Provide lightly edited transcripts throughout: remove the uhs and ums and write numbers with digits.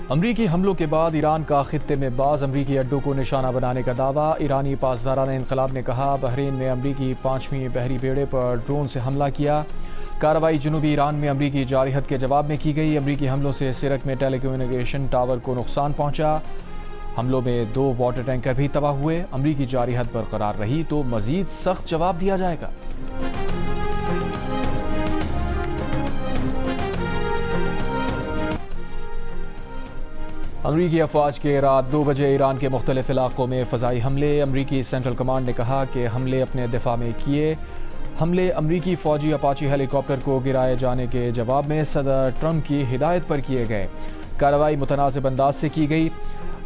अमरीकी हमलों के बाद ईरान का खित्ते में बाज़ अमरीकी अड्डों को निशाना बनाने का दावा। ईरानी पासदारान इनकलाब ने कहा बहरीन में अमरीकी 5वीं बहरी बेड़े पर ड्रोन से हमला किया। कार्रवाई जनूबी ईरान में अमरीकी जारहत के जवाब में की गई। अमरीकी हमलों से सिरक में टेलीकम्युनिकेशन टावर को नुकसान पहुंचा। हमलों में 2 वाटर टैंकर भी तबाह हुए। अमरीकी जारहत बरकरार रही तो मजीद सख्त जवाब दिया जाएगा। अमरीकी अफवाज के रात 2 बजे ईरान के मुख्तलिफ इलाकों में फ़ज़ाई हमले। अमरीकी सेंट्रल कमांड ने कहा कि हमले अपने दिफा में किए। हमले अमरीकी फ़ौजी अपाची हेलीकॉप्टर को गिराए जाने के जवाब में सदर ट्रंप की हिदायत पर किए गए। कार्रवाई मुतनासिब अंदाज से की गई।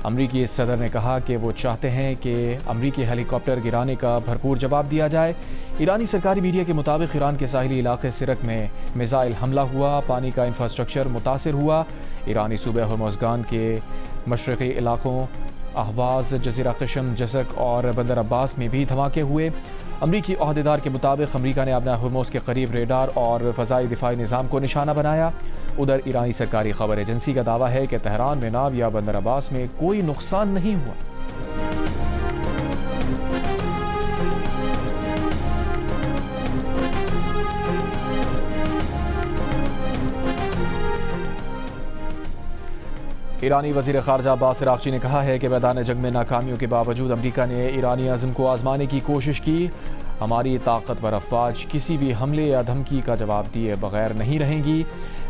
अमरीकी सदर ने कहा कि वो चाहते हैं कि अमरीकी हेलीकॉप्टर गिराने का भरपूर जवाब दिया जाए। ईरानी सरकारी मीडिया के मुताबिक ईरान के साहिली इलाके सिरक में मिसाइल हमला हुआ। पानी का इंफ्रास्ट्रक्चर मुतासिर हुआ। ईरानी सूबे हर्मुज़गान के मशरक़ी इलाकों अहवाज़, जज़ीरा क़शम, जज़क और बंदर अब्बास में भी धमाके हुए। अमरीकी अहदेदार के मुताबिक अमरीका ने अपना हर्मुज़ के करीब रेडार और फ़ज़ाई दिफाई निज़ाम को निशाना बनाया। उधर ईरानी सरकारी खबर एजेंसी का दावा है कि तेहरान में नाव या बंदर अब्बास में कोई नुकसान नहीं हुआ। ईरानी वज़ीर ख़ारजा अब्बास अराग़ची ने कहा है कि मैदान जंग में नाकामियों के बावजूद अमरीका ने ईरानी अज़्म को आज़माने की कोशिश की। हमारी ताकतवर अफ़वाज किसी भी हमले या धमकी का जवाब दिए बगैर नहीं रहेंगी।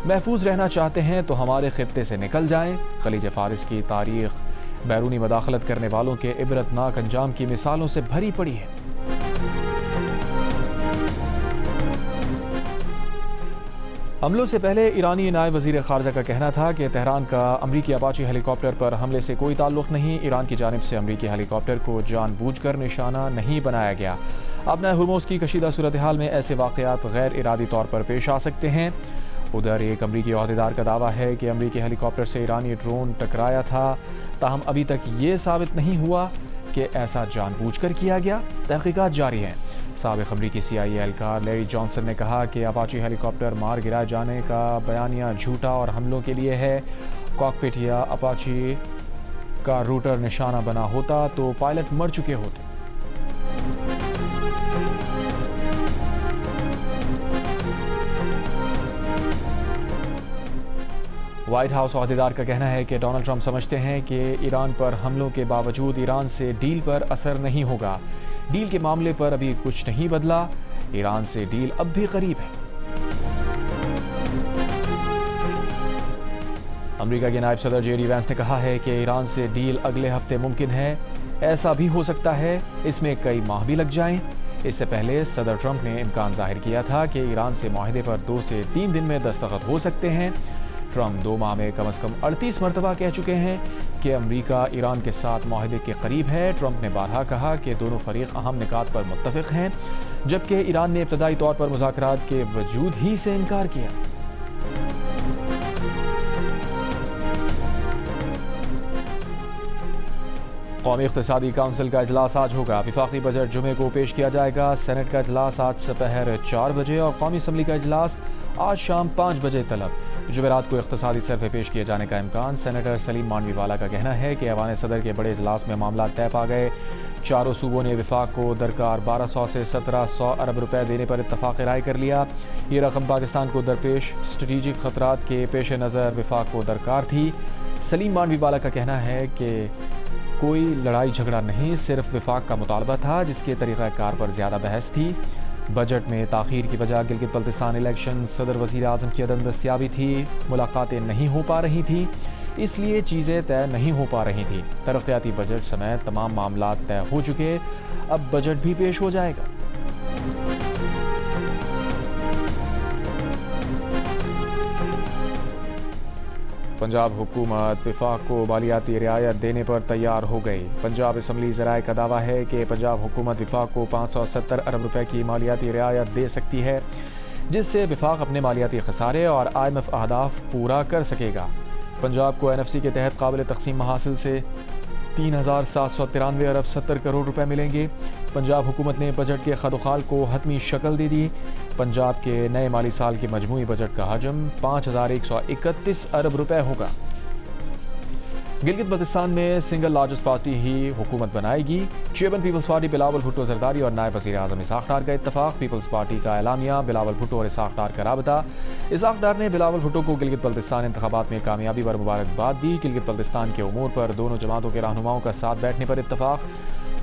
महफूज रहना चाहते हैं तो हमारे खित्ते से निकल जाएं। खलीज फ़ारिस की तारीख़ बैरूनी मदाखलत करने वालों के इबरतनाक अंजाम की मिसालों से भरी पड़ी है। हमलों से पहले ईरानी नायब वज़ीर ख़ारजा का कहना था कि तेहरान का अमरीकी अपाची हेलीकॉप्टर पर हमले से कोई ताल्लुक़ नहीं। ईरान की जानिब से अमरीकी हेलीकॉप्टर को जानबूझकर निशाना नहीं बनाया गया। अब नए हुर्मुज़ की कशीदा सूरत हाल में ऐसे वाक़यात गैर इरादी तौर पर पेश आ सकते हैं। उधर एक अमरीकी अहदेदार का दावा है कि अमरीकी हेलीकॉप्टर से ईरानी ड्रोन टकराया था। ताहम अभी तक ये साबित नहीं हुआ कि ऐसा जानबूझकर किया गया। तहक़ीक़ात जारी हैं। साबिक़ अमरीकी CIA एहलकार लैरी जॉनसन ने कहा कि अपाची हेलीकॉप्टर मार गिराए जाने का बयानिया झूठा और हमलों के लिए है। कॉकपिट या अपाची का रूटर निशाना बना होता तो पायलट मर चुके होते। व्हाइट हाउस अहदेदार का कहना है कि डोनाल्ड ट्रंप समझते हैं कि ईरान पर हमलों के बावजूद ईरान से डील पर असर नहीं होगा। डील के मामले पर अभी कुछ नहीं बदला। ईरान से डील अब भी करीब है। अमेरिका के नायब सदर JD वैंस ने कहा है कि ईरान से डील अगले हफ्ते मुमकिन है। ऐसा भी हो सकता है इसमें कई माह भी लग जाएं। इससे पहले सदर ट्रंप ने इम्कान जाहिर किया था कि ईरान से माहिदे पर 2 से 3 दिन में दस्तखत हो सकते हैं। ट्रंप 2 माह में कम से कम 38 मरतबा कह चुके हैं कि अमरीका ईरान के साथ माहिदे के करीब है। ट्रंप ने बारहा कहा कि दोनों फरीक अहम निकात पर मुत्तफिक हैं, जबकि ईरान ने इब्तदाई तौर पर मुज़ाकरात के वजूद ही से इनकार किया। कौमी इक़्तिसादी काउंसिल का इजलास आज होगा। वफाकी बजट जुमे को पेश किया जाएगा। सेनेट का इजलास आज दोपहर 4 बजे और कौमी असम्बली का इजलास आज शाम 5 बजे तलब। जुमेरात को इक़्तिसादी सर्वे पेश किए जाने का इम्कान। सेनेटर सलीम मांडवीवाला का कहना है कि ऐवान सदर के बड़े इजलास में मामला तय पा गए। चारों सूबों ने वफाक को दरकार 1200 से 1700 अरब रुपए देने पर इत्तफाक राय कर लिया। ये रकम पाकिस्तान को दरपेश स्ट्रेटेजिक खतरात के पेश नज़र वफाक को दरकार थी। सलीम मांडवीवाला का कहना है कि कोई लड़ाई झगड़ा नहीं, सिर्फ वफाक का मुतालबा था जिसके तरीक़ाकार पर ज़्यादा बहस थी। बजट में ताख़ीर की वजह गिलगित बल्तिस्तान इलेक्शन, सदर वज़ीर आज़म की अदम दस्तियाबी थी, मुलाकातें नहीं हो पा रही थी, इसलिए चीज़ें तय नहीं हो पा रही थी। तरक्याती बजट समेत तमाम मामला तय हो चुके, अब बजट भी पेश हो जाएगा। पंजाब हुकूमत वफाक को मालियाती रियायत देने पर तैयार हो गई। पंजाब असम्बली ज़राए का दावा है कि पंजाब हुकूमत वफाक को 570 अरब रुपए की मालियाती रियायत दे सकती है, जिससे वफाक अपने मालियाती खसारे और IMF अहदाफ पूरा कर सकेगा। पंजाब को NFC के तहत काबिल तकसीम महासिल से 3793 अरब 70 करोड़ रुपए मिलेंगे। पंजाब हुकूमत ने बजट के खदोखाल को हतमी शक्ल दे दी। पंजाब के नए माली साल के मजमूई बजट का हजम 5131 अरब रुपए होगा। गिलगित बल्तिस्तान में सिंगल लार्जेस्ट पार्टी ही हुकूमत बनाएगी। Chairman People's Party Bilawal Bhutto Zardari और नायब वज़ीर आज़म इसहाक डार का इत्तफाक। पीपल्स पार्टी का एलामिया, बिलावल भुट्टो और इसहाक डार का राबता। इसहाक डार ने बिलावल भुट्टो को गिलगित बल्तिस्तान इंतखाबात में कामयाबी पर मुबारकबाद दी। गिलगित बल्तिस्तान के उमूर पर दोनों जमातों के रहनुमाओं का साथ बैठने पर इत्तफाक।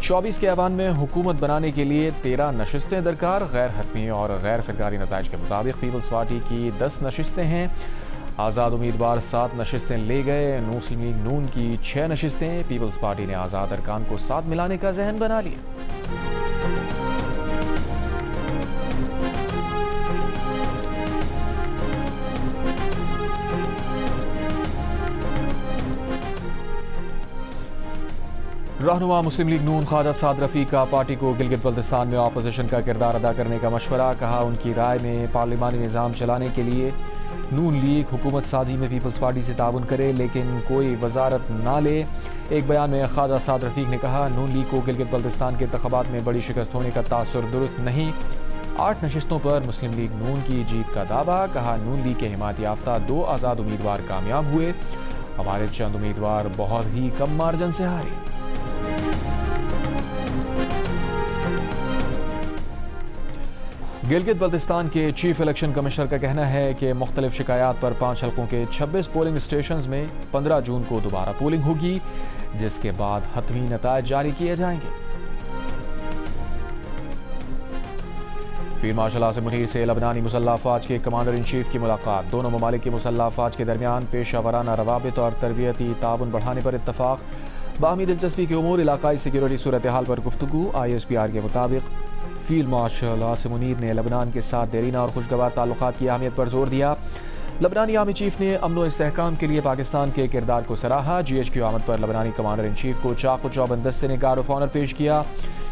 24 के ऐवान में हुकूमत बनाने के लिए 13 नशिस्तें दरकार। गैर हतमी और गैर सरकारी नताइज के मुताबिक पीपल्स पार्टी की 10 नशिस्तें हैं। आज़ाद उम्मीदवार 7 नशिस्तें ले गए। मुस्लिम लीग नून की 6 नशिस्तें। पीपल्स पार्टी ने आज़ाद अरकान को साथ मिलाने का ज़हन बना लिया। रहनुमा मुस्लिम लीग नून ख्वाजा साद रफ़ी का पार्टी को गिलगित बल्तिस्तान में अपोजिशन का किरदार अदा करने का मशवरा। कहा, उनकी राय में पार्लिमानी निज़ाम चलाने के लिए नून लीग हुकूमत साजी में पीपल्स पार्टी से ताउन करे लेकिन कोई वजारत ना ले। एक बयान में ख्वाजा साद रफ़ीक ने कहा, नून लीग को गिलगित बल्तिस्तान के इंतखाबात में बड़ी शिकस्त होने का तासुर दुरुस्त नहीं। 8 नशिस्तों पर मुस्लिम लीग नून की जीत का दावा। कहा, नून लीग के हिमायत याफ्ता 2 आज़ाद उम्मीदवार कामयाब हुए। हमारे चंद उम्मीदवार बहुत ही कम मार्जिन से हारे। गिलगित बल्तिस्तान के चीफ इलेक्शन कमिश्नर का कहना है कि मुख्तलिफ शिकायत पर 5 हल्कों के 26 पोलिंग स्टेशंस में 15 जून को दोबारा पोलिंग होगी, जिसके बाद हतमी नतायज जारी किए जाएंगे। फील्ड मार्शल आसिम मुनीर से लबनानी मुसल्लह अफवाज के कमांडर इन चीफ की मुलाकात। दोनों ममालिक की मुसल्लह अफवाज के दरमियान पेशा वराना रवाबित और तरबियती ताउन बढ़ाने पर इत्तफाक। बाहमी दिलचस्पी के उमूर इलाकाई सिक्योरिटी सूरत हाल पर गुफ्तगू। ISPR के मुताबिक फील्ड मार्शल आसिम मुनीर ने लबनान के साथ देरीना और खुशगवार ताल्लुकात की अहमियत पर जोर दिया। लबनानी आर्मी चीफ ने अमन व इस्तेहकाम के लिए पाकिस्तान के किरदार को सराहा। GH की आमद पर लबनानी कमांडर इन चीफ को चाक चौबंद दस्ते ने गार्ड ऑफ ऑनर पेश किया।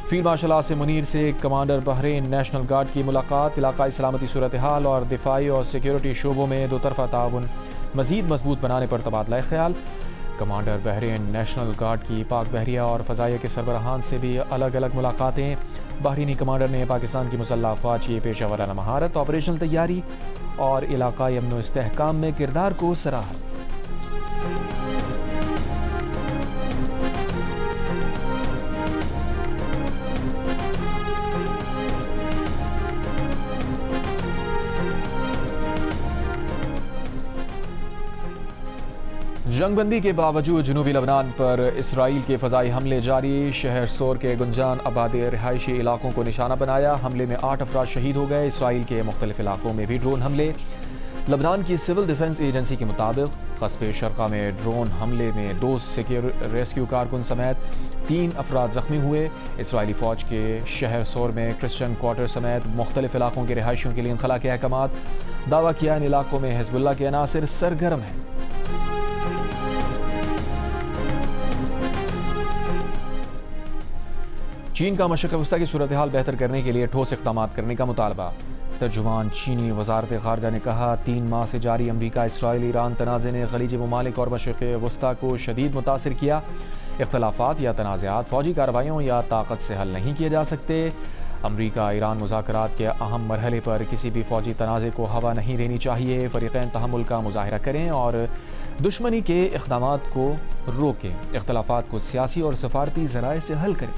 फील्ड मार्शल आसिम मुनीर से कमांडर बहरीन नेशनल गार्ड की मुलाकात। इलाकाई सलामती सूरत हाल और दिफाई और सिक्योरिटी शोबों में दो तरफा ताउन मजीद मजबूत बनाने पर तबादला ख्याल। कमांडर बहरीन नेशनल गार्ड की पाक बहरिया और फ़ज़ाइया के सरबराहान से भी अलग अलग मुलाकातें। बहरीनी कमांडर ने पाकिस्तान की मुसल्लह अफवाज की पेशा वराना महारत, ऑपरेशनल तैयारी और इलाकाई अमन व इस्तेहकाम में किरदार को सराहा। जंगबंदी के बावजूद जनूबी लबनान पर इसराइल के फ़ज़ाई हमले जारी। शहर सोर के गुंजान आबादी रिहायशी इलाकों को निशाना बनाया। हमले में 8 अफराद शहीद हो गए। इसराइल के मुख्तलिफ इलाकों में भी ड्रोन हमले। लबनान की सिविल डिफेंस एजेंसी के मुताबिक कस्बे शर्का में ड्रोन हमले में 2 रेस्क्यू कारकुन समेत 3 अफराद जख्मी हुए। इसराइली फ़ौज के शहर सोर में क्रिश्चियन क्वार्टर समेत मुख्तलिफ इलाकों के रिहायशियों के लिए इनखला के अहकामात। दावा किया, इन इलाकों में हिज़्बुल्लाह के अनासिर सरगर्म हैं। चीन का मशरिक़ वस्ता की सूरत हाल बेहतर करने के लिए ठोस इक़दाम करने का मुतालबा। तर्जुमान चीनी वज़ारत ख़ारजा ने कहा, 3 माह से जारी अमरीका इसराइल ईरान तनाज़े ने ख़लीजी ममालिक और मशरिक़ वस्ता को शदीद मुतासिर किया। इख्तलाफ़ात या तनाज़ात फ़ौजी कार्रवाइयों या ताकत से हल नहीं किए जा सकते। अमरीका ईरान मुज़ाकरात के अहम मरहले पर किसी भी फ़ौजी तनाज़े को हवा नहीं देनी चाहिए। फ़रीक़ैन तहम्मुल का मुज़ाहिरा करें और दुश्मनी के इक़दामात को रोकें। इख्तलाफ़ात को सियासी और सफारती ज़राए से हल करें।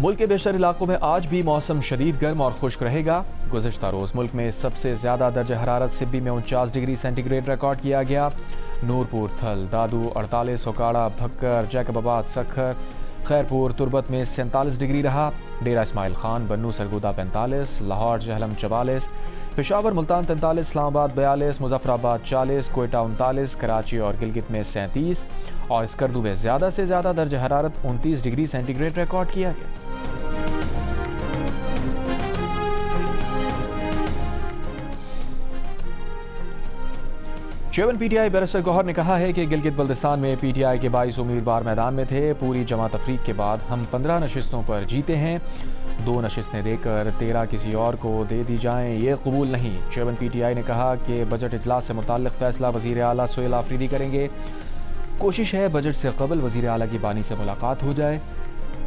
मुल्क के बेशतर इलाकों में आज भी मौसम शदीद गर्म और खुश्क रहेगा। गुज़िश्ता रोज़ मुल्क में सबसे ज़्यादा दर्जा हरारत सिब्बी में 49 डिग्री सेंटीग्रेड रिकॉर्ड किया गया। नूरपुर, थल, दादू 48, ओकाड़ा, भक्कर, जैकबाबाद, सखर, खैरपुर, तुरबत में 47 डिग्री रहा। डेरा इस्माइल खान, बन्नू सरगोदा 45, लाहौर जहलम 44, पेशावर मुल्तान 43, इस्लामाबाद 42, मुजफ्फराबाद 40, कोयटा 39, कराची और गिलगित में 37 और स्कर्दू में ज़्यादा से ज़्यादा दर्जा हरारत 29 डिग्री सेंटीग्रेड रिकॉर्ड किया गया। चेयरमैन PTI बैरिस्टर गौहर ने कहा है कि गिलगित बल्तिस्तान में PTI के 22 उम्मीदवार मैदान में थे। पूरी जमा तफरीक के बाद हम 15 नशिस्तों पर जीते हैं। 2 नशिस्तें देकर 13 किसी और को दे दी जाएं, ये कबूल नहीं। चेयरमैन PTI ने कहा कि बजट इजलास से मुताल्लिक़ फ़ैसला वज़ीर आला सुहेल आफरीदी करेंगे। कोशिश है बजट से कबल वज़ीर आला की बानी से मुलाकात हो जाए।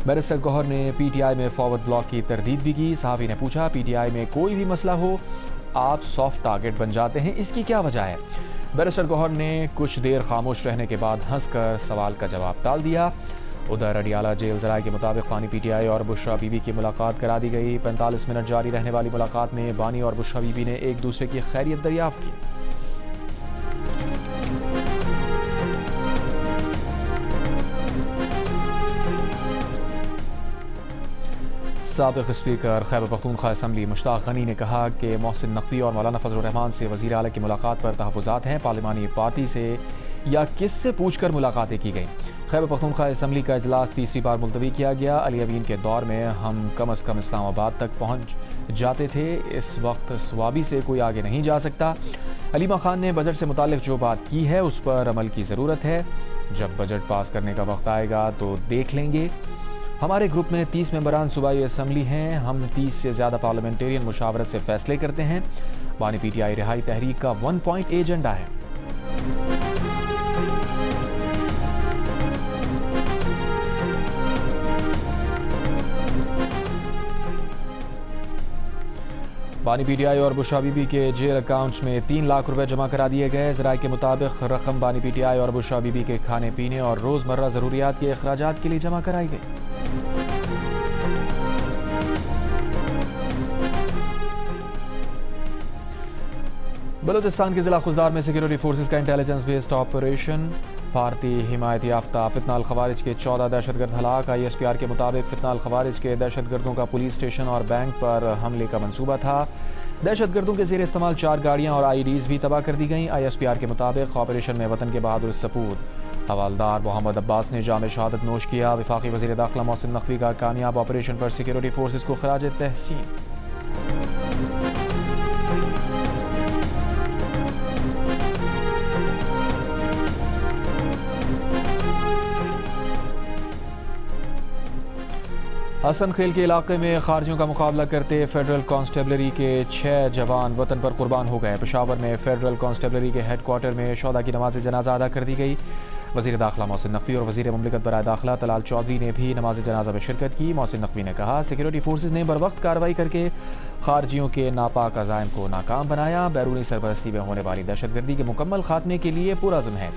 बैरिस्टर गौहर ने PTI में फॉरवर्ड ब्लॉक की तरदीद भी की। सहाफ़ी ने पूछा, PTI में कोई भी मसला हो आप सॉफ्ट टारगेट बन जाते हैं, इसकी क्या वजह है? बैरिस्टर गौहर ने कुछ देर खामोश रहने के बाद हंसकर सवाल का जवाब टाल दिया। उधर अडियाला जेल ज़राए के मुताबिक बानी PTI और बुशरा बीबी की मुलाकात करा दी गई। 45 मिनट जारी रहने वाली मुलाकात में बानी और बुशरा बीबी ने एक दूसरे की खैरियत दरियाफ्त की। साबिक़ स्पीकर खैबर पख्तूनख्वा असम्बली मुश्ताक गनी ने कहा कि मोहसिन नकवी और मौलाना फजल रहमान से वज़ीर आला की मुलाकात पर तहफ़्फ़ुज़ात हैं। पार्लिमानी पार्टी से या किससे पूछकर मुलाकातें की गई। खैबर पख्तूनख्वा असम्बली का इजलास तीसरी बार मुलतवी किया गया। अली अमीन के दौर में हम कम अज़ कम इस्लामाबाद तक पहुँच जाते थे, इस वक्त स्वाबी से कोई आगे नहीं जा सकता। अलीमा खान ने बजट से मुताल्लिक़ जो बात की है उस पर अमल की ज़रूरत है। जब बजट पास करने का वक्त आएगा तो देख लेंगे। हमारे ग्रुप में 30 मेंबरान सूबाई असम्बली हैं। हम 30 से ज़्यादा पार्लियामेंटेरियन मुशावरत से फ़ैसले करते हैं। बानी PTI रिहाई तहरीक का 1 पॉइंट एजेंडा है। बानी PTI और बुशरा बीबी के जेल अकाउंट्स में 3 लाख रुपए जमा करा दिए गए। ज़राए के मुताबिक रकम बानी PTI और बुशरा बीबी के खाने पीने और रोज़मर्रा ज़रूरियात के अखराजात के लिए जमा कराई गई। बलूचिस्तान के ज़िला खुजदार में सिक्योरिटी फोर्सेस का इंटेलिजेंस बेस्ड ऑपरेशन। भारतीय हिमायत याफ्ता फितना अल खवारिज के 14 दहशतगर्द हलाक। ISPR के मुताबिक फितना अल खवारिज के दहशतगर्दों का पुलिस स्टेशन और बैंक पर हमले का मंसूबा था। दहशतगर्दों के ज़ेर इस्तेमाल 4 गाड़ियाँ और IEDs भी तबाह कर दी गईं। ISPR के मुताबिक ऑपरेशन में वतन के बहादुर सपूत हवालदार मोहम्मद अब्बास ने जाम शहादत नोश किया। वफाकी वज़ीर दाखिला मोहसिन नकवी का कामयाब ऑपरेशन पर सिक्योरिटी फोर्सेस को खराज तहसीन। हसन खेल के इलाके में खारजियों का मुकाबला करते फेडरल कांस्टेबलरी के 6 जवान वतन पर कुर्बान हो गए। पेशावर में फेडरल कांस्टेबलरी के हेडक्वार्टर में शोहदा की नमाज जनाजा अदा कर दी गई। वज़ीर दाखिला मोहसिन नकवी और वज़ीर मुमलिकत बराए दाखिला तलाल चौधरी ने भी नमाज जनाजा में शिरकत की। मोहसिन नकवी ने कहा, सिक्योरिटी फोर्सेज ने बर वक्त कार्रवाई करके खारजियों के नापाक अज़ाइम को नाकाम बनाया। बैरूनी सरपरस्ती में होने वाली दहशतगर्दी के मुकम्मल खात्मे के लिए पुरअज़्म है।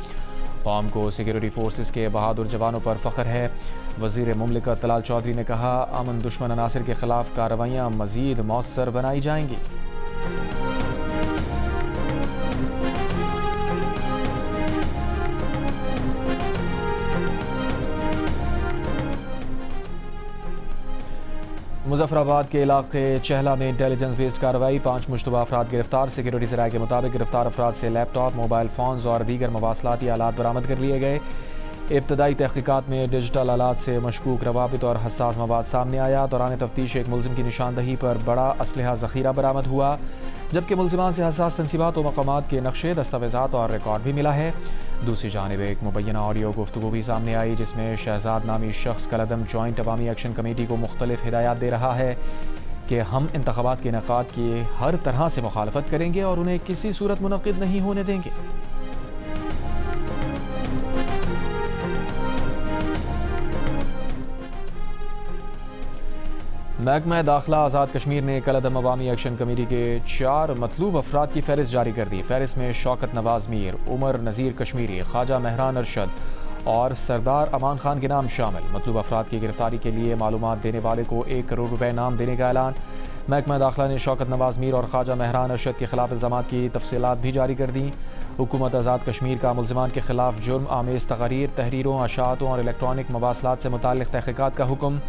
कौम को सिक्योरिटी फोर्सेस के बहादुर जवानों पर फ़ख्र है। वज़ीर मुमलिकत तलाल चौधरी ने कहा, अमन दुश्मन अनासिर के ख़िलाफ़ कार्रवाइयाँ मज़ीद मौसर बनाई जाएंगी। मुजफ्फराबाद के इलाके चहला में इंटेलिजेंस बेस्ड कार्रवाई। 5 मुश्तबा अफराद गिरफ्तार। सिक्योरिटी ज़राए के मुताबिक गिरफ्तार अफराद से लैपटॉप, मोबाइल फ़ोन्स और दीगर मवासलाती आलात बरामद कर लिए गए। इब्तदाई तहक़ीक़ात में डिजिटल आलात से मशकूक रवाबित और हसास मवाद सामने आया। दौरान तफ्तीश एक मुलजिम की निशानदही पर बड़ा असलहा ज़ख़ीरा बरामद हुआ, जबकि मुलजिमान से हसास तनसीबात व मकामात के नक्शे, दस्तावेज़ात और रिकॉर्ड भी मिला है। दूसरी जानिब एक मुबैना ऑडियो गुफ्तगू भी सामने आई, जिसमें शहजाद नामी शख्स कलदम जॉइंट अवामी एक्शन कमेटी को मुख्तलिफ हिदायत दे रहा है कि हम इंतखाबात के इनेकाद की हर तरह से मुखालफत करेंगे और उन्हें किसी सूरत मुनक़िद नहीं होने देंगे। महकमा दाखिला आज़ाद कश्मीर ने कलदम अवामी एक्शन कमेटी के 4 मतलूब अफराद की फहरिस्त जारी कर दी। फहरिस्त में शौकत नवाज मीर, उमर नज़ीर कश्मीरी, ख्वाजा महरान अरशद और सरदार अमान खान के नाम शामिल। मतलूब अफराद की गिरफ्तारी के लिए मालूमात देने वाले को 1 करोड़ रुपए इनाम देने का ऐलान। महकमा दाखिला ने शौकत नवाज मीर और ख्वाजा महरान अरशद के खिलाफ इल्ज़ामात की तफसीलात भी जारी कर दी। हुकूमत आज़ाद कश्मीर का मुलज़िमान के खिलाफ जुर्म आमेज़ तकारीर, तहरीरों, अशातों और इलेक्ट्रॉनिक मवासलात से मुताल्लिक़ तहक़ीक़ात का हुक्म।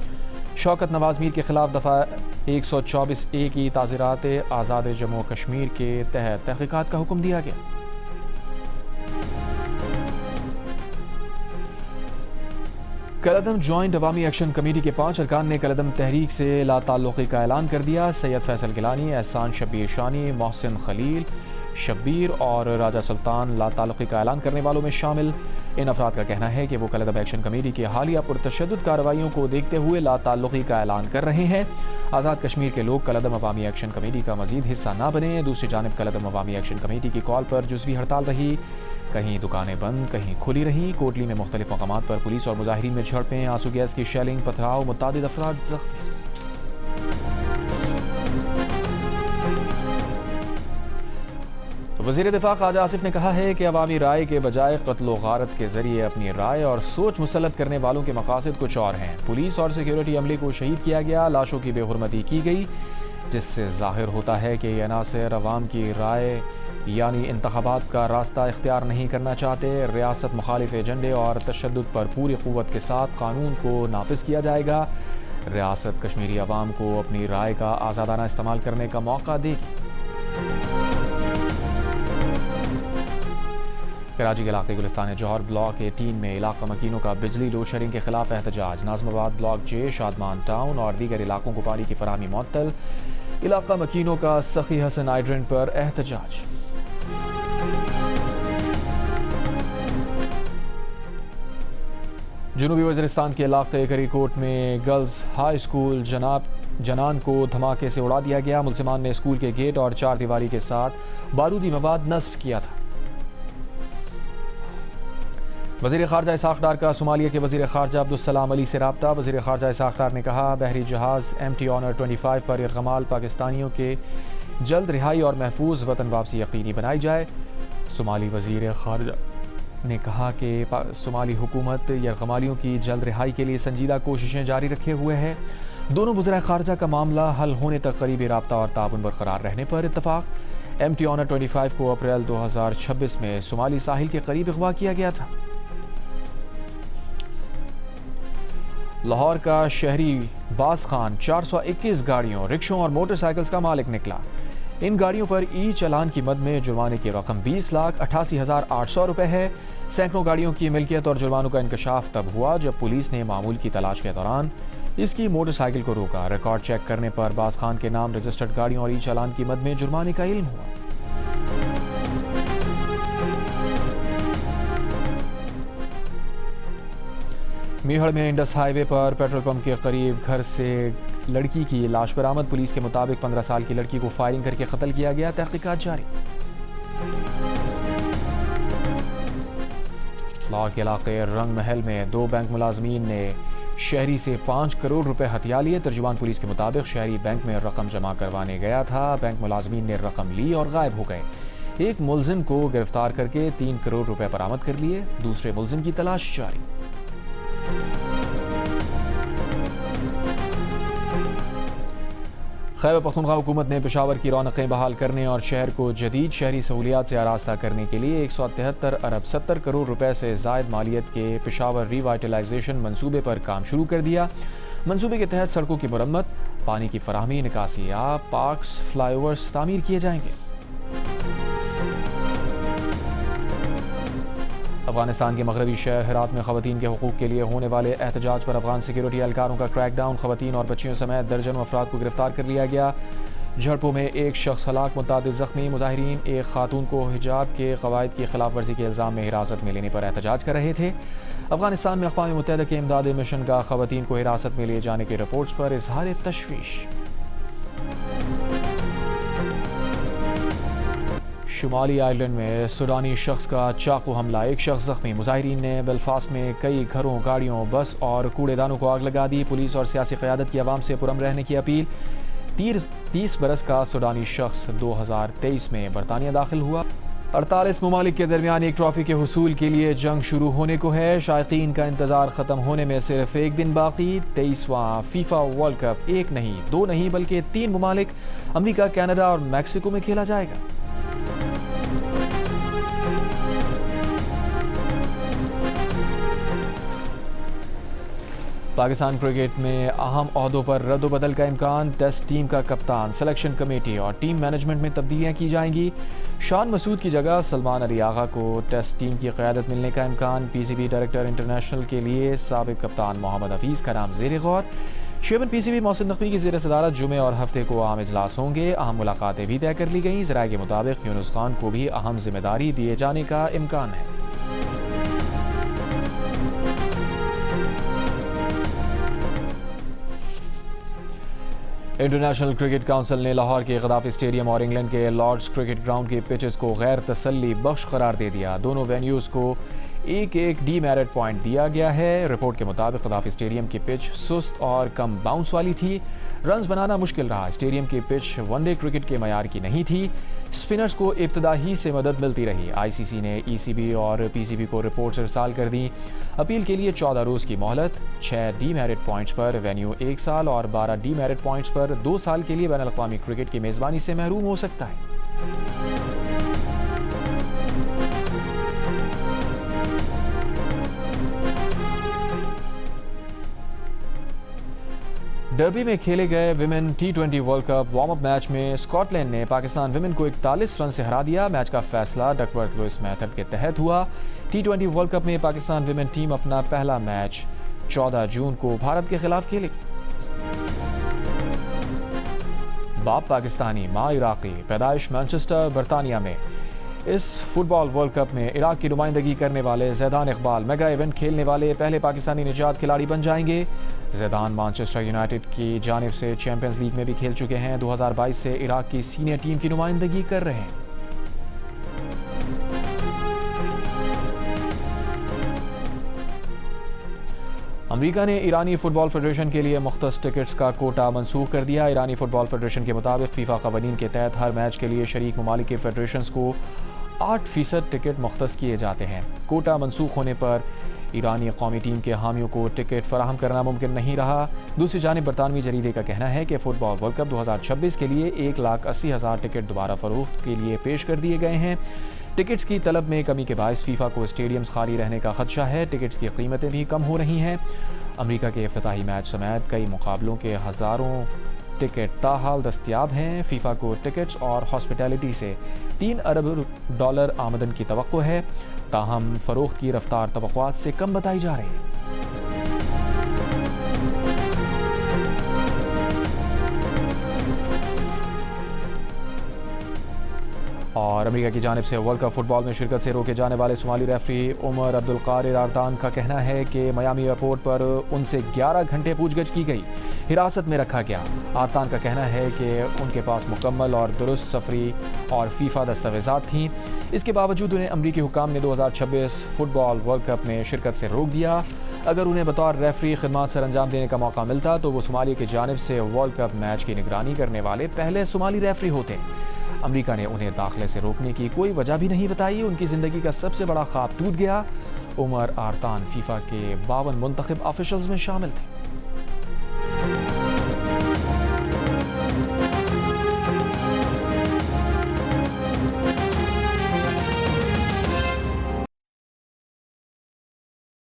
शौकत नवाज मीर के खिलाफ दफ़ा 124A की ताज़ीरात आज़ाद जम्मू कश्मीर के तहत तहक़ीक़ात का हुक्म दिया गया। कलदम जॉइंट अवामी एक्शन कमेटी के 5 अरकान ने कलदम तहरीक से लाताल्लुक़ी का ऐलान कर दिया। सैयद फैसल गिलानी, एहसान शब्बीर शानी, मोहसिन खलील, शब्बीर और राजा सुल्तान लाताल्लुक़ी का ऐलान करने वालों में शामिल। इन अफराद का कहना है कि वो कलअदब एक्शन कमेटी की हालिया पुरतशद्दुद कार्रवाइयों को देखते हुए लाताल्लुक़ी का ऐलान कर रहे हैं। आज़ाद कश्मीर के लोग कलअदब अवामी एक्शन कमेटी का मजीद हिस्सा ना बने। दूसरी जानिब कलअदब अवामी एक्शन कमेटी की कॉल पर जुज़वी हड़ताल रही। कहीं दुकानें बंद, कहीं खुली रहीं। कोटली में मुख्तलिफ मकामात पर पुलिस और मुजाहिरीन में झड़पें, आंसू गैस की शेलिंग, पथराव, मुतादिद अफराद जख्मी। वज़ीर दिफा ख्वाजा आसिफ ने कहा है कि अवामी राय के बजाय क़त्ल गारत के जरिए अपनी राय और सोच मुसल्लत करने वालों के मकासद कुछ और हैं। पुलिस और सिक्योरिटी अमले को शहीद किया गया, लाशों की बेहुरमती की गई, जिससे जाहिर होता है कि ये अनासर अवाम की राय यानी इंतखाबात का रास्ता इख्तियार नहीं करना चाहते। रियासत मुखालिफ एजेंडे और तशद्दुद पर पूरी क़ुव्वत के साथ कानून को नाफिज किया जाएगा। रियासत कश्मीरी अवाम को अपनी राय का आज़ादाना इस्तेमाल करने का मौका देगी। कराची के इलाके गुलिस्तान जौहर ब्लॉक 18 में इलाका मकीनों का बिजली लोड शेडिंग के खिलाफ एहतजाज। नाज़िमाबाद ब्लॉक जे, शादमान टाउन और दीगर इलाकों को पानी की फराहमी मुअत्तल। इलाका मकीनों का सखी हसन हाइड्रेंट पर एहतजाज। जनूबी वज़ीरिस्तान के इलाके करीकोट में गर्ल्स हाई स्कूल जनान को धमाके से उड़ा दिया गया। मुलजिमान ने स्कूल के गेट और चार दीवारी के साथ बारूदी मवाद नस्ब किया था। वज़ीर ख़ारजा इसाक़ डार का सोमालिया के वज़ीर ख़ारजा अब्दुस्सलाम अली से रब्ता। वज़ीर ख़ारजा इसाक़ डार ने कहा, बहरी जहाज़ MT ऑनर 25 पर यरगमाल पाकिस्तानियों के जल्द रिहाई और महफूज वतन वापसी यकीनी बनाई जाए। सोमाली वज़ीर ख़ारजा ने कहा कि सोमाली हुकूमत यरगमालियों की जल्द रिहाई के लिए संजीदा कोशिशें जारी रखे हुए है। दोनों वज़ीर ख़ारजा का मामला हल होने तक करीबी राब्ता और ताउन बरकरार रहने पर इत्तफ़ाक़। MT ऑनर 25 को अप्रैल 2026 में सोमाली साहिल के करीब अगवा किया गया था। लाहौर का शहरी बास खान 421 गाड़ियों, रिक्शों और मोटरसाइकिल्स का मालिक निकला। इन गाड़ियों पर ई चालान की मद में जुर्माने की रकम 20,88,800 रुपये है। सैकड़ों गाड़ियों की मिल्कियत और जुर्मानों का इंकशाफ तब हुआ जब पुलिस ने मामूल की तलाश के दौरान इसकी मोटरसाइकिल को रोका। रिकॉर्ड चेक करने पर बास खान के नाम रजिस्टर्ड गाड़ियों और ई चालान की मद में जुर्माने का इल्म हुआ। मीहड़ में इंडस हाईवे पर पेट्रोल पंप के करीब घर से लड़की की लाश बरामद। पुलिस के मुताबिक 15 साल की लड़की को फायरिंग करके कत्ल किया गया। तहकीकात जारी। लाहौर के इलाके रंग महल में 2 बैंक मुलाजमीन ने शहरी से 5 करोड़ रुपए हथिया लिए। तर्जुमान पुलिस के मुताबिक शहरी बैंक में रकम जमा करवाने गया था। बैंक मुलाजमीन ने रकम ली और गायब हो गए। एक मुलजिम को गिरफ्तार करके 3 करोड़ रुपए बरामद कर लिए। दूसरे मुलजिम की तलाश जारी। खैबर पख्तूनख्वा हुकूमत ने पेशावर की रौनकें बहाल करने और शहर को जदीद शहरी सहूलियात से आरास्ता करने के लिए 173 अरब 70 करोड़ रुपए से ज़ायद मालियत के पेशावर रिवाइटलाइजेशन मंसूबे पर काम शुरू कर दिया। मंसूबे के तहत सड़कों की मरम्मत, पानी की फराहमी, निकासी आब, पार्क्स, फ्लाईओवर्स तामीर किए जाएंगे। अफगानिस्तान के मगरबी शहर हेरात में ख़वातीन के हुकूक़ के लिए होने वाले एहतजाज पर अफगान सिक्योरिटी एहलकारों का क्रैकडाउन। ख़वातीन और बच्चियों समेत दर्जनों अफराद को गिरफ्तार कर लिया गया। झड़पों में एक शख्स हलाक, मुतादिद ज़ख्मी। मुजाहिरीन एक खातून को हिजाब के क़वायद की खिलाफ वर्जी के इल्ज़ाम में हिरासत में लेने पर एहतजाज कर रहे थे। अफगानिस्तान में अक़वाम मुत्तहिदा के इमदादी मिशन का ख़वातीन को हिरासत में लिए जाने की रिपोर्ट्स पर इज़हार तशवीश। शुमाली आयरलैंड में सूडानी शख्स का चाकू हमला, एक शख्स जख्मी। मुजाहिरीन ने बेलफास्ट में कई घरों, गाड़ियों, बस और कूड़ेदानों को आग लगा दी। पुलिस और सियासी क़यादत की आवाम से पुरअमन रहने की अपील। 30 बरस का सूडानी शख्स 2023 में बरतानिया दाखिल हुआ। 48 ममालिक के दरमियान एक ट्रॉफी के हुसूल के लिए जंग शुरू होने को है। शायकीन का इंतज़ार ख़त्म होने में सिर्फ एक दिन बाकी। 23वां फीफा वर्ल्ड कप 1 नहीं 2 नहीं बल्कि 3 ममालिक अमरीका, कनाडा और मैक्सिको में खेला जाएगा। पाकिस्तान क्रिकेट में अहम ओहदों पर रद्द-ओ-बदल का इम्कान। टेस्ट टीम का कप्तान, सिलेक्शन कमेटी और टीम मैनेजमेंट में तब्दीलियां की जाएंगी। शान मसूद की जगह सलमान अली आगा को टेस्ट टीम की क़यादत मिलने का इम्कान। PCB डायरेक्टर इंटरनेशनल के लिए साबिक कप्तान मोहम्मद हफीज़ का नाम ज़ेर गौर। शेबन पीसीबी मोहसिन नकवी की ज़ेर सदारत जुमे और हफ्ते को अहम इजलास होंगे। अहम मुलाकातें भी तय कर ली गईं। ज़राए के मुताबिक यूनुस खान को भी अहम जिम्मेदारी दिए जाने का इम्कान है। इंटरनेशनल क्रिकेट काउंसिल ने लाहौर के गद्दाफी स्टेडियम और इंग्लैंड के लॉर्ड्स क्रिकेट ग्राउंड के पिचेस को गैर तसल्ली बख्श करार दे दिया। दोनों वेन्यूज़ को एक डीमेरिट पॉइंट दिया गया है। रिपोर्ट के मुताबिक गद्दाफी स्टेडियम की पिच सुस्त और कम बाउंस वाली थी। रन्स बनाना मुश्किल रहा। स्टेडियम की पिच वनडे क्रिकेट के मयार की नहीं थी। स्पिनर्स को इब्तदा ही से मदद मिलती रही। आईसीसी ने ईसीबी और पीसीबी को रिपोर्ट्स इरसाल कर दी। अपील के लिए 14 रोज़ की मोहलत। 6 डीमेरिट पॉइंट्स पर वेन्यू 1 साल और 12 डीमेरिट पॉइंट्स पर 2 साल के लिए बैनुल अक़वामी क्रिकेट की मेज़बानी से महरूम हो सकता है। डर्बी में खेले गए women T20 world cup warm up match में स्कॉटलैंड ने पाकिस्तान विमेन को 41 रन से हरा दिया। मैच का फैसला डकवर्थ लुइस मेथड के तहत हुआ। T20 वर्ल्ड कप में पाकिस्तान विमेन टीम अपना पहला मैच 14 जून को भारत के खिलाफ खेलेगी। बाप पाकिस्तानी माँ इराकी, पैदाइश मैनचेस्टर बरतानिया में। इस फुटबॉल वर्ल्ड कप में इराक की नुमाइंदगी करने वाले ज़ैदान इकबाल मेगा इवेंट खेलने वाले पहले पाकिस्तानी निजात खिलाड़ी बन जाएंगे। ज़ैदान मैनचेस्टर यूनाइटेड की जानिब से चैंपियंस लीग में भी खेल चुके हैं। 2022 से इराक की सीनियर टीम की नुमाइंदगी कर रहे हैं। अमेरिका ने ईरानी फुटबॉल फेडरेशन के लिए मुख्तस टिकट्स का कोटा मनसूख कर दिया। ईरानी फुटबॉल फेडरेशन के मुताबिक फीफा कवानीन के तहत हर मैच के लिए शरीक ममालिक के फेडरेशंस को 8% टिकट मुख्तस किए जाते हैं। कोटा मनसूख होने पर ईरानी कौमी टीम के हामियों को टिकट फराहम करना मुमकिन नहीं रहा। दूसरी जानिब बरतानवी जरीदे का कहना है कि फुटबॉल वर्ल्ड कप 2026 के लिए 1,80,000 टिकट दोबारा फरोख्त के लिए पेश कर दिए गए हैं। टिकट्स की तलब में कमी के बायस फीफा को स्टेडियम्स खाली रहने का खदशा है। टिकट्स की कीमतें भी कम हो रही हैं। अमेरिका के इफ्तिताही मैच समेत कई मुकाबलों के हज़ारों टिकट ताहाल दस्तयाब हैं। फीफा को टिकट्स और हॉस्पिटैलिटी से $3 अरब आमदन की तवक्को है। ताहम फ़रोख्त की रफ्तार तवक्कुआत से कम बताई जा रही है। और अमेरिका की जानिब से वर्ल्ड कप फुटबॉल में शिरकत से रोके जाने वाले सोमाली रेफरी उमर अब्दुल कादिर आर्तान का कहना है कि मियामी एयरपोर्ट पर उनसे 11 घंटे पूछगछ की गई, हिरासत में रखा गया। आर्तान का कहना है कि उनके पास मुकम्मल और दुरुस्त सफरी और फीफा दस्तावेज़ात थीं। इसके बावजूद उन्हें अमरीकी हुकाम ने 2026 फुटबॉल वर्ल्ड कप में शिरकत से रोक दिया। अगर उन्हें बतौर रेफरी खिदमत सर अंजाम देने का मौका मिलता तो वो सोमालिया की जानिब से वर्ल्ड कप मैच की निगरानी करने वाले पहले सोमाली रेफरी होते। अमेरिका ने उन्हें दाखिले से रोकने की कोई वजह भी नहीं बताई। उनकी ज़िंदगी का सबसे बड़ा ख्वाब टूट गया। उमर आर्तान फीफा के 52 मुंतखब ऑफिशल्स में शामिल थे।